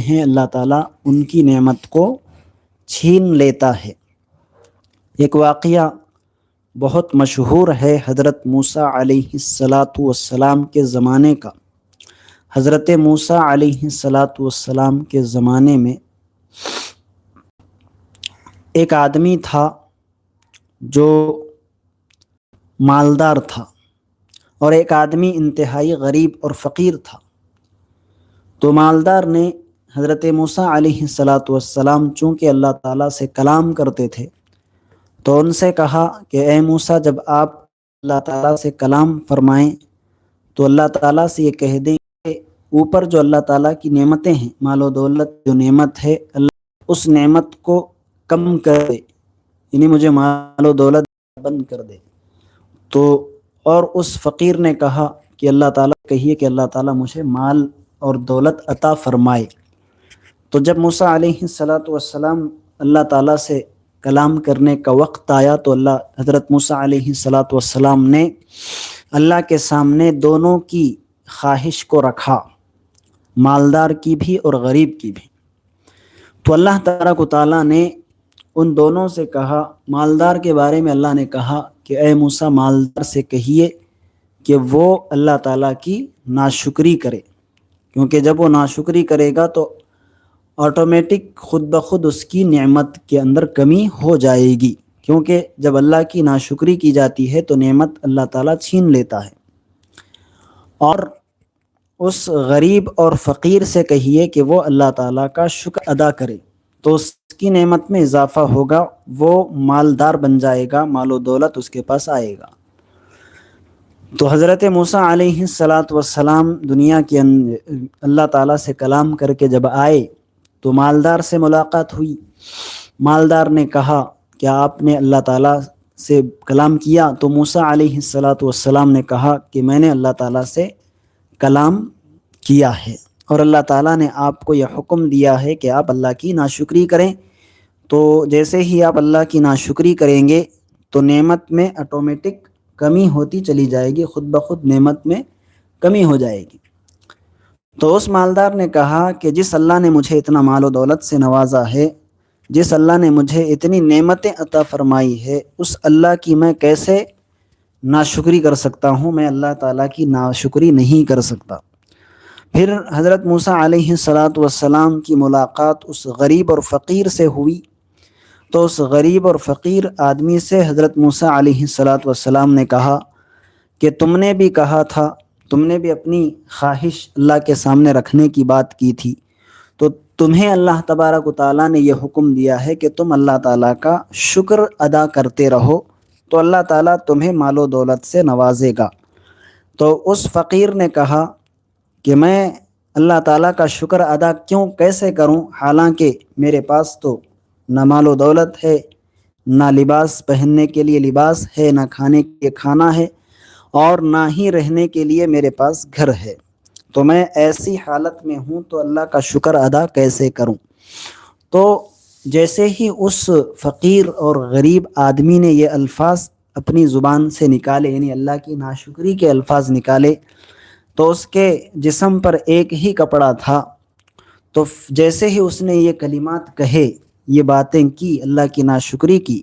ہیں اللہ تعالیٰ ان کی نعمت کو چھین لیتا ہے۔ ایک واقعہ بہت مشہور ہے حضرت موسیٰ علیہ السلام کے زمانے کا۔ حضرت موسیٰ علیہ السلام کے زمانے میں ایک آدمی تھا جو مالدار تھا، اور ایک آدمی انتہائی غریب اور فقیر تھا۔ تو مالدار نے حضرت موسیٰ علیہ السلام چونکہ اللہ تعالیٰ سے کلام کرتے تھے تو ان سے کہا کہ اے موسیٰ، جب آپ اللہ تعالیٰ سے کلام فرمائیں تو اللہ تعالیٰ سے یہ کہہ دیں کہ اوپر جو اللہ تعالیٰ کی نعمتیں ہیں، مال و دولت جو نعمت ہے، اللہ اس نعمت کو کم کر دے، یعنی مجھے مال و دولت بند کر دے۔ تو اور اس فقیر نے کہا کہ اللہ تعالیٰ کہیے کہ اللہ تعالیٰ مجھے مال اور دولت عطا فرمائے۔ تو جب موسیٰ علیہ السلام اللہ تعالیٰ سے کلام کرنے کا وقت آیا تو حضرت موسیٰ علیہ السلام نے اللہ کے سامنے دونوں کی خواہش کو رکھا، مالدار کی بھی اور غریب کی بھی۔ تو اللہ تبارک و تعالیٰ نے ان دونوں سے کہا، مالدار کے بارے میں اللہ نے کہا کہ اے موسیٰ، مالدار سے کہیے کہ وہ اللہ تعالیٰ کی ناشکری کرے، کیونکہ جب وہ ناشکری کرے گا تو آٹومیٹک خود بخود اس کی نعمت کے اندر کمی ہو جائے گی، کیونکہ جب اللہ کی ناشکری کی جاتی ہے تو نعمت اللہ تعالیٰ چھین لیتا ہے۔ اور اس غریب اور فقیر سے کہیے کہ وہ اللہ تعالیٰ کا شکر ادا کرے تو اس کی نعمت میں اضافہ ہوگا، وہ مالدار بن جائے گا، مال و دولت اس کے پاس آئے گا۔ تو حضرت موسیٰ علیہ السلام دنیا کے اللہ تعالیٰ سے کلام کر کے جب آئے تو مالدار سے ملاقات ہوئی۔ مالدار نے کہا کہ آپ نے اللہ تعالیٰ سے کلام کیا؟ تو موسیٰ علیہ السلام نے کہا کہ میں نے اللہ تعالیٰ سے کلام کیا ہے، اور اللہ تعالیٰ نے آپ کو یہ حکم دیا ہے کہ آپ اللہ کی ناشکری کریں۔ تو جیسے ہی آپ اللہ کی ناشکری کریں گے تو نعمت میں آٹومیٹک کمی ہوتی چلی جائے گی، خود بخود نعمت میں کمی ہو جائے گی۔ تو اس مالدار نے کہا کہ جس اللہ نے مجھے اتنا مال و دولت سے نوازا ہے، جس اللہ نے مجھے اتنی نعمتیں عطا فرمائی ہے، اس اللہ کی میں کیسے ناشکری کر سکتا ہوں؟ میں اللہ تعالیٰ کی ناشکری نہیں کر سکتا۔ پھر حضرت موسیٰ علیہ السلام کی ملاقات اس غریب اور فقیر سے ہوئی، تو اس غریب اور فقیر آدمی سے حضرت موسیٰ علیہ السلام نے کہا کہ تم نے بھی کہا تھا، تم نے بھی اپنی خواہش اللہ کے سامنے رکھنے کی بات کی تھی، تو تمہیں اللہ تبارک و تعالیٰ نے یہ حکم دیا ہے کہ تم اللہ تعالیٰ کا شکر ادا کرتے رہو تو اللہ تعالیٰ تمہیں مال و دولت سے نوازے گا۔ تو اس فقیر نے کہا کہ میں اللہ تعالیٰ کا شکر ادا کیسے کروں، حالانکہ میرے پاس تو نہ مال و دولت ہے، نہ لباس پہننے کے لیے لباس ہے، نہ کھانے کے لیے کھانا ہے، اور نہ ہی رہنے کے لیے میرے پاس گھر ہے، تو میں ایسی حالت میں ہوں تو اللہ کا شکر ادا کیسے کروں؟ تو جیسے ہی اس فقیر اور غریب آدمی نے یہ الفاظ اپنی زبان سے نکالے، یعنی اللہ کی ناشکری کے الفاظ نکالے، تو اس کے جسم پر ایک ہی کپڑا تھا۔ تو جیسے ہی اس نے یہ کلمات کہے، یہ باتیں کی، اللہ کی ناشکری کی،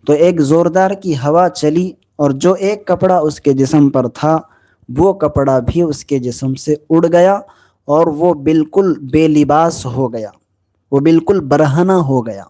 تو ایک زوردار کی ہوا چلی، اور جو ایک کپڑا اس کے جسم پر تھا وہ کپڑا بھی اس کے جسم سے اڑ گیا، اور وہ بالکل بے لباس ہو گیا، وہ بالکل برہنہ ہو گیا۔